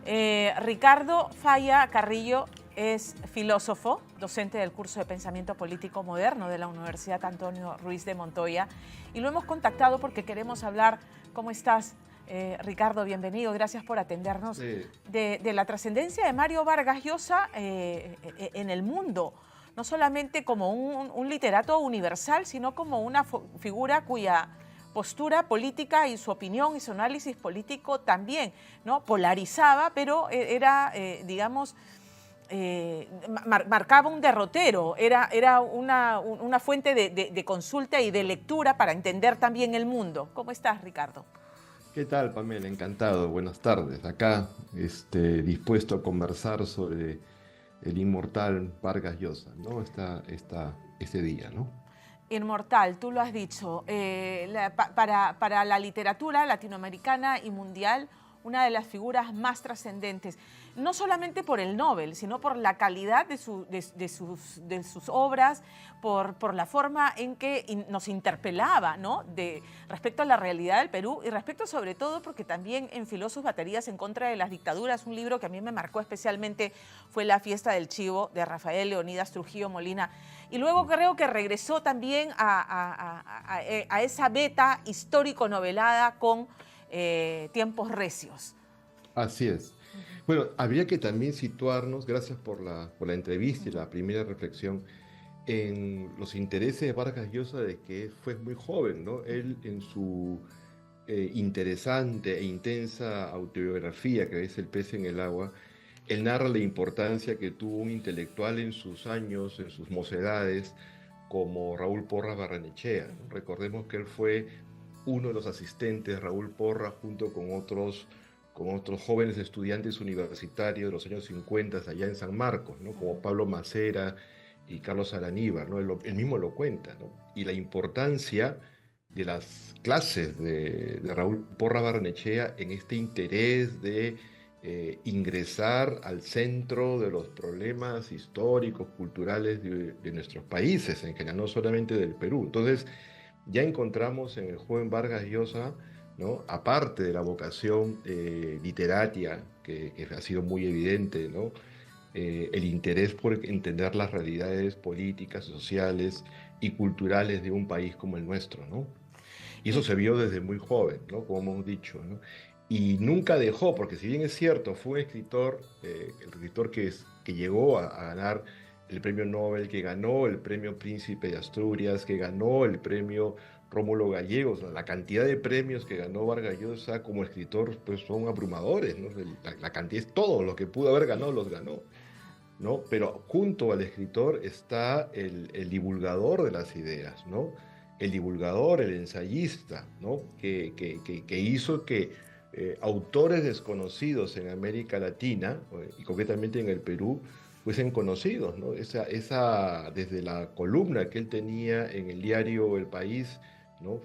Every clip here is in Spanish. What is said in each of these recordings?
Ricardo Falla Carrillo es filósofo, docente del curso de Pensamiento Político Moderno de la Universidad Antonio Ruiz de Montoya, y lo hemos contactado porque queremos hablar. ¿Cómo estás, Ricardo? Bienvenido, gracias por atendernos. Sí. De la trascendencia de Mario Vargas Llosa en el mundo, no solamente como un literato universal, sino como una figura cuya postura política y su opinión y su análisis político también, ¿no?, polarizaba, pero era, digamos, marcaba un derrotero, era una fuente de consulta y de lectura para entender también el mundo. ¿Cómo estás, Ricardo? ¿Qué tal, Pamela? Encantado. Buenas tardes. Acá, dispuesto a conversar sobre el inmortal Vargas Llosa, ¿no? Este día, ¿no? Inmortal, tú lo has dicho. Para la literatura latinoamericana y mundial, una de las figuras más trascendentes, no solamente por el Nobel, sino por la calidad de sus obras, por la forma en que nos interpelaba, ¿no?, respecto a la realidad del Perú, y respecto sobre todo porque también enfiló sus baterías en contra de las dictaduras. Un libro que a mí me marcó especialmente fue La fiesta del chivo, de Rafael Leonidas Trujillo Molina. Y luego creo que regresó también a esa beta histórico-novelada con Tiempos recios. Así es. Bueno, habría que también situarnos, gracias por la entrevista y la primera reflexión, en los intereses de Vargas Llosa, de que fue muy joven, ¿no? Él, en su interesante e intensa autobiografía, que es El pez en el agua, él narra la importancia que tuvo un intelectual en sus años, en sus mocedades, como Raúl Porras Barrenechea, ¿no? Recordemos que él fue uno de los asistentes, Raúl Porras, junto con otros jóvenes estudiantes universitarios de los años 50 allá en San Marcos, ¿no? Como Pablo Macera y Carlos Araníbar, ¿no? Él mismo lo cuenta, ¿no? Y la importancia de las clases de Raúl Porras Barrenechea en este interés de ingresar al centro de los problemas históricos, culturales de nuestros países, en general, no solamente del Perú. Entonces, ya encontramos en el joven Vargas Llosa, ¿no?, aparte de la vocación literaria, que ha sido muy evidente, ¿no?, el interés por entender las realidades políticas, sociales y culturales de un país como el nuestro, ¿no? Y eso Y, se vio desde muy joven, ¿no?, como hemos dicho, ¿no? Y nunca dejó, porque si bien es cierto, fue un escritor, el escritor que llegó a ganar el premio Nobel, que ganó el premio Príncipe de Asturias, que ganó el premio Rómulo Gallegos, ¿no? La cantidad de premios que ganó Vargas Llosa como escritor, pues son abrumadores, ¿no? La cantidad es todo, lo que pudo haber ganado, los ganó, ¿no? Pero junto al escritor está el divulgador de las ideas, ¿no? El divulgador, el ensayista, ¿no? Que hizo que autores desconocidos en América Latina, y concretamente en el Perú, fuesen conocidos, ¿no? Desde la columna que él tenía en el diario El País, ¿no?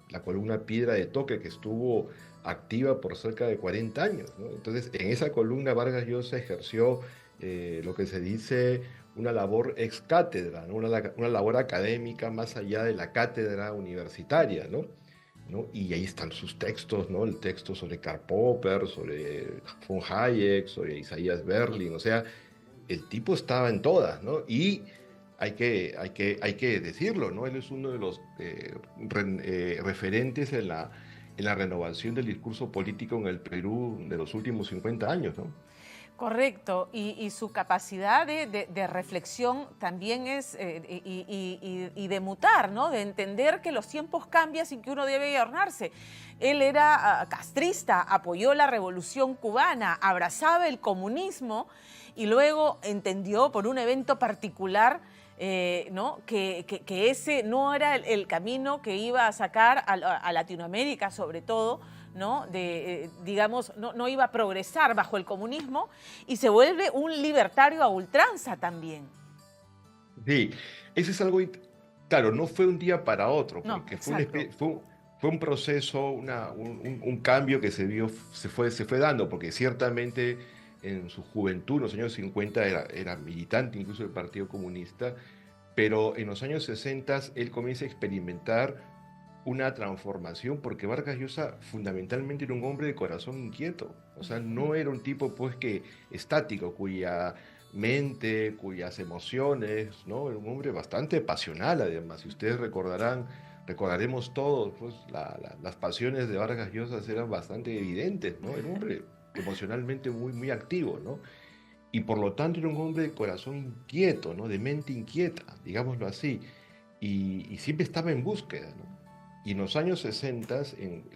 La columna Piedra de Toque, que estuvo activa por cerca de 40 años, ¿no? Entonces, en esa columna Vargas Llosa ejerció lo que se dice una labor ex cátedra, ¿no? Una labor académica más allá de la cátedra universitaria, ¿no? ¿No? Y ahí están sus textos, ¿no? El texto sobre Karl Popper, sobre von Hayek, sobre Isaías Berlin, o sea, el tipo estaba en todas, ¿no? Y hay que decirlo, ¿no? Él es uno de los referentes en la renovación del discurso político en el Perú de los últimos 50 años, ¿no? correcto, y su capacidad de reflexión también es, y de mutar, ¿no?, de entender que los tiempos cambian sin que uno debe adornarse. Él era castrista, apoyó la Revolución Cubana, abrazaba el comunismo y luego entendió por un evento particular, ¿no?, que ese no era el camino que iba a sacar a Latinoamérica, sobre todo, ¿no?, digamos, no iba a progresar bajo el comunismo, y se vuelve un libertario a ultranza también. Sí, eso es algo, claro, no fue un día para otro, No, porque exacto. fue un proceso, un cambio que se fue dando, porque ciertamente en su juventud, en los años 50, era militante incluso del Partido Comunista, pero en los años 60 él comienza a experimentar una transformación, porque Vargas Llosa fundamentalmente era un hombre de corazón inquieto, o sea, Ujú. no era un tipo pues que estático, cuya mente, cuyas emociones, ¿no? Era un hombre bastante pasional además, si ustedes recordarán, recordaremos todos, pues las pasiones de Vargas Llosa eran bastante evidentes, ¿no? Era un hombre emocionalmente muy activo, ¿no? Y por lo tanto era un hombre de corazón inquieto, ¿no? De mente inquieta, digámoslo así, y siempre estaba en búsqueda, ¿no? Y en los años 60,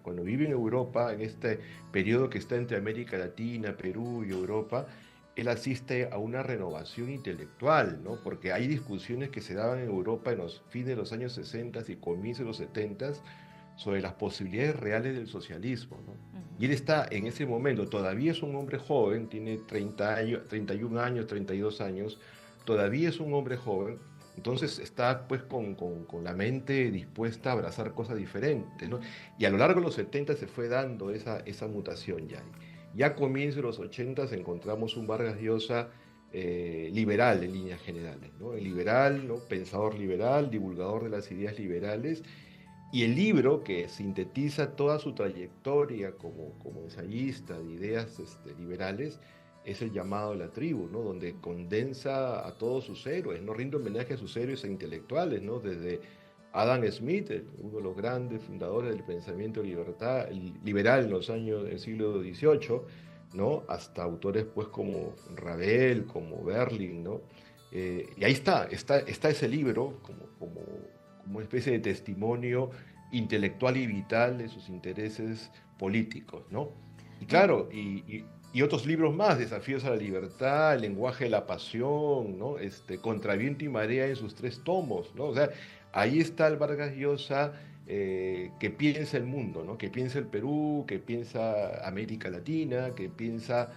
cuando vive en Europa, en este periodo que está entre América Latina, Perú y Europa, él asiste a una renovación intelectual, ¿no? Porque hay discusiones que se daban en Europa en los fines de los años 60 y comienzos de los 70 sobre las posibilidades reales del socialismo, ¿no? Y él está en ese momento, todavía es un hombre joven, tiene 30 años, 31 años, 32 años, todavía es un hombre joven, entonces está pues con la mente dispuesta a abrazar cosas diferentes, ¿no? Y a lo largo de los 70 se fue dando esa mutación ya. Ya a comienzos de los 80 encontramos un Vargas Llosa liberal en líneas generales, ¿no? El liberal, ¿no? Pensador liberal, divulgador de las ideas liberales, y el libro que sintetiza toda su trayectoria como ensayista de ideas liberales es el llamado La Tribu, ¿no? Donde condensa a todos sus héroes, ¿no? Rinde homenaje a sus héroes e intelectuales, ¿no? Desde Adam Smith, uno de los grandes fundadores del pensamiento liberal en los años del siglo XVIII, ¿no? Hasta autores pues como Ravel, como Berlin, ¿no? Y ahí está ese libro como una especie de testimonio intelectual y vital de sus intereses políticos, ¿no? Y Me- claro, y otros libros más, Desafíos a la Libertad, El lenguaje de la pasión, ¿no? Contra viento y marea en sus 3 tomos, ¿no? O sea, ahí está el Vargas Llosa que piensa el mundo, ¿no? Que piensa el Perú, que piensa América Latina, que piensa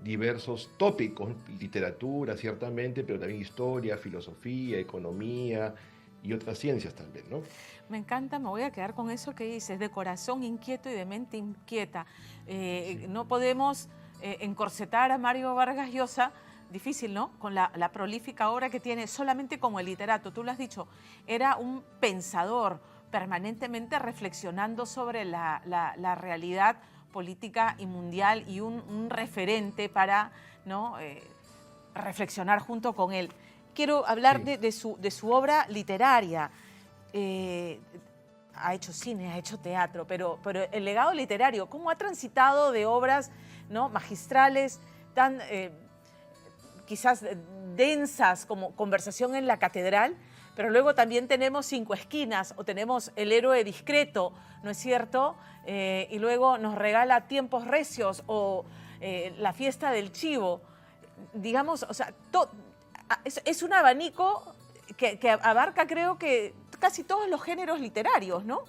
diversos tópicos, literatura ciertamente, pero también historia, filosofía, economía y otras ciencias también, ¿no? Me encanta, me voy a quedar con eso que dices, de corazón inquieto y de mente inquieta. Sí, No podemos encorsetar a Mario Vargas Llosa, difícil, ¿no? Con la prolífica obra que tiene solamente como el literato. Tú lo has dicho, era un pensador permanentemente reflexionando sobre la realidad política y mundial y un referente para, ¿no? Reflexionar junto con él. Quiero hablar sí. de su obra literaria. Eh, ha hecho cine, ha hecho teatro, pero el legado literario, ¿cómo ha transitado de obras, ¿no?, magistrales, tan quizás densas como Conversación en la Catedral, pero luego también tenemos Cinco Esquinas o tenemos El héroe discreto, ¿no es cierto? Y luego nos regala Tiempos recios o La fiesta del chivo. Digamos, o sea, es un abanico que abarca, creo que, casi todos los géneros literarios, ¿no?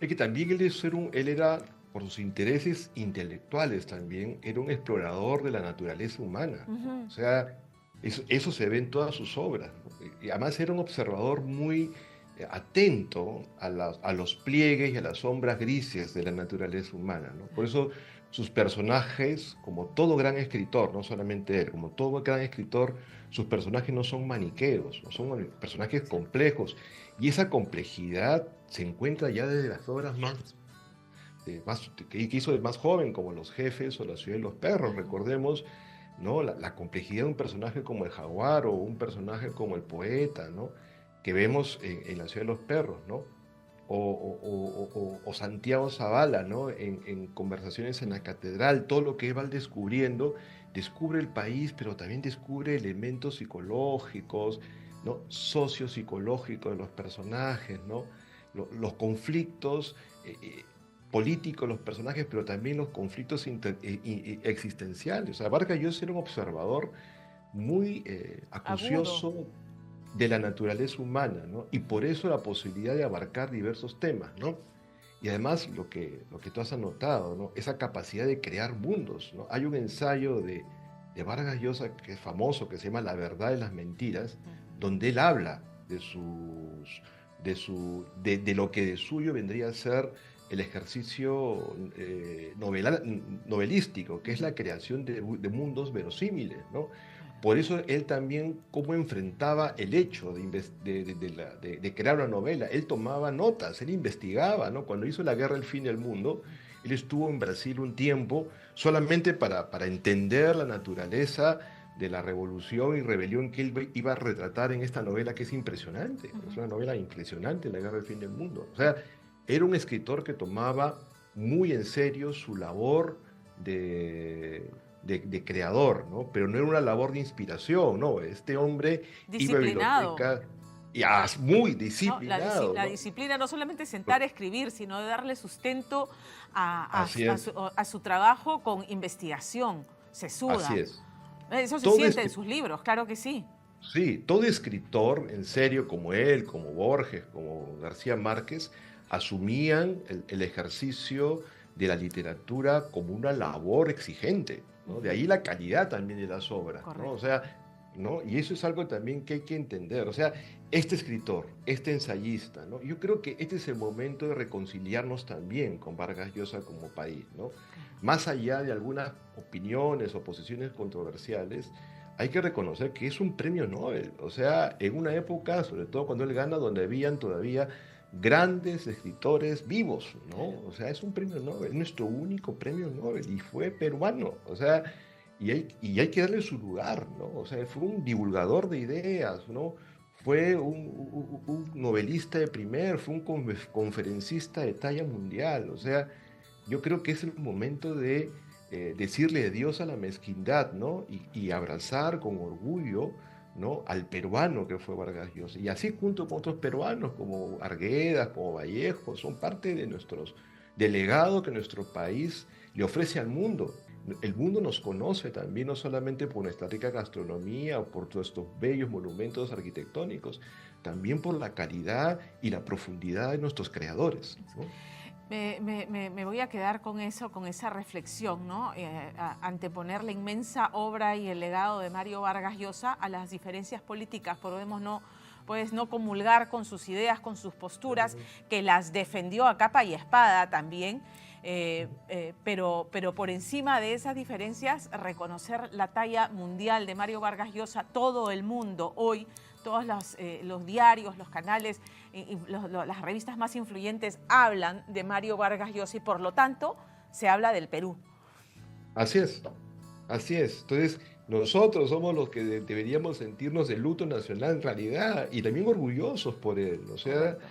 Es que también él era, por sus intereses intelectuales también, era un explorador de la naturaleza humana, ¿no? Ujú. O sea, eso se ve en todas sus obras, ¿no? Y además era un observador muy atento a los pliegues y a las sombras grises de la naturaleza humana, ¿no? Por eso sus personajes, como todo gran escritor, no solamente él, como todo gran escritor, sus personajes no son maniqueos, no son personajes Sí. complejos, y esa complejidad se encuentra ya desde las obras que hizo de más joven, como Los Jefes o La ciudad de los perros. Ujú. Recordemos, ¿no? La complejidad de un personaje como el jaguar o un personaje como el poeta, ¿no? Que vemos en La ciudad de los perros, ¿no? O Santiago Zavala, ¿no? En Conversaciones en la Catedral, todo lo que él va descubriendo, descubre el país, pero también descubre elementos psicológicos, ¿no? Sociopsicológicos de los personajes, ¿no? Los conflictos políticos, los personajes, pero también los conflictos existenciales. O sea, Vargas Llosa era un observador muy Agudo. acucioso de la naturaleza humana, ¿no? Y por eso la posibilidad de abarcar diversos temas, ¿no? Y además lo que tú has anotado, ¿no? Esa capacidad de crear mundos, ¿no? Hay un ensayo de Vargas Llosa que es famoso, que se llama La verdad de las mentiras, donde él habla de lo que de suyo vendría a ser el ejercicio novelístico, que es la creación de mundos verosímiles, ¿no? Por eso él también cómo enfrentaba el hecho de crear una novela. Él tomaba notas, él investigaba, ¿no? Cuando hizo La Guerra del Fin del Mundo, él estuvo en Brasil un tiempo solamente para entender la naturaleza de la revolución y rebelión que él iba a retratar en esta novela que es impresionante. Es una novela impresionante, La Guerra del Fin del Mundo. O sea, era un escritor que tomaba muy en serio su labor de creador, ¿no? Pero no era una labor de inspiración, ¿no? Este hombre iba a Disciplinado. biblioteca y muy ¿No? disciplinado, La ¿no? disciplina no solamente sentar a escribir, sino de darle sustento Así es, a su trabajo con investigación así sesuda. es. Eso se Todo, siente en sus libros, claro que sí. sí, todo escritor en serio como él, como Borges, como García Márquez, asumían el ejercicio de la literatura como una labor exigente, ¿no? De ahí la calidad también de las obras, ¿no? O Correcto. sea, ¿no? Y eso es algo también que hay que entender. O sea, este escritor, este ensayista, ¿no? Yo creo que este es el momento de reconciliarnos también con Vargas Llosa como país, ¿no? Más allá de algunas opiniones o posiciones controversiales, hay que reconocer que es un premio Nobel. O sea, en una época, sobre todo cuando él gana, donde habían todavía grandes escritores vivos, ¿no? O sea, es un premio Nobel, nuestro único premio Nobel, y fue peruano. O sea, y hay que darle su lugar, ¿no? O sea, fue un divulgador de ideas, ¿no? Fue un novelista de primer, fue un conferencista de talla mundial. O sea, yo creo que es el momento de decirle adiós a la mezquindad, ¿no? Y abrazar con orgullo, ¿no? Al peruano que fue Vargas Llosa. Y así junto con otros peruanos como Arguedas, como Vallejo, son parte de del legado que nuestro país le ofrece al mundo. El mundo nos conoce también, no solamente por nuestra rica gastronomía o por todos estos bellos monumentos arquitectónicos, también por la calidad y la profundidad de nuestros creadores, ¿no? Me voy a quedar con eso, con esa reflexión, ¿no? Anteponer la inmensa obra y el legado de Mario Vargas Llosa a las diferencias políticas. Podemos no comulgar con sus ideas, con sus posturas, que las defendió a capa y espada también, pero por encima de esas diferencias, reconocer la talla mundial de Mario Vargas Llosa. Todo el mundo hoy, todos los diarios, los canales, las revistas más influyentes hablan de Mario Vargas Llosa y por lo tanto se habla del Perú. Así es, así es. Entonces, nosotros somos los que deberíamos sentirnos de luto nacional en realidad y también orgullosos por él. O sea, Correcto.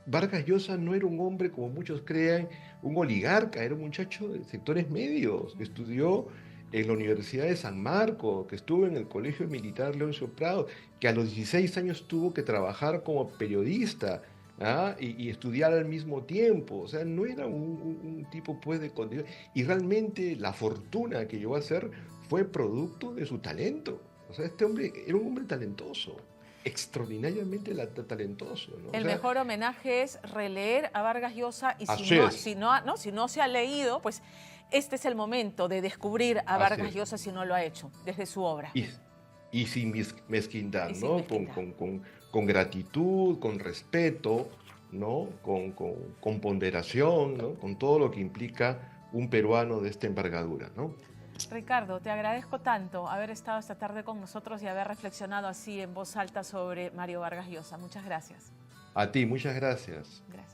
Vargas Llosa no era un hombre, como muchos creen, un oligarca, era un muchacho de sectores medios, que estudió en la Universidad de San Marcos, que estuvo en el Colegio Militar Leoncio Prado, que a los 16 años tuvo que trabajar como periodista, ¿ah? Y estudiar al mismo tiempo. O sea, no era un tipo pues de condición. Y realmente la fortuna que llegó a ser fue producto de su talento. O sea, este hombre era un hombre talentoso, extraordinariamente talentoso, ¿no? O El sea, mejor homenaje es releer a Vargas Llosa y así es, si no se ha leído, pues este es el momento de descubrir a así Vargas es. Llosa si no lo ha hecho, desde su obra. Y, y sin mezquindad, Y sin ¿no? mezquindad. Con gratitud, con respeto, ¿no? Con ponderación, ¿no? Con todo lo que implica un peruano de esta envergadura, ¿no? Ricardo, te agradezco tanto haber estado esta tarde con nosotros y haber reflexionado así en voz alta sobre Mario Vargas Llosa. Muchas gracias. A ti, muchas gracias. Gracias.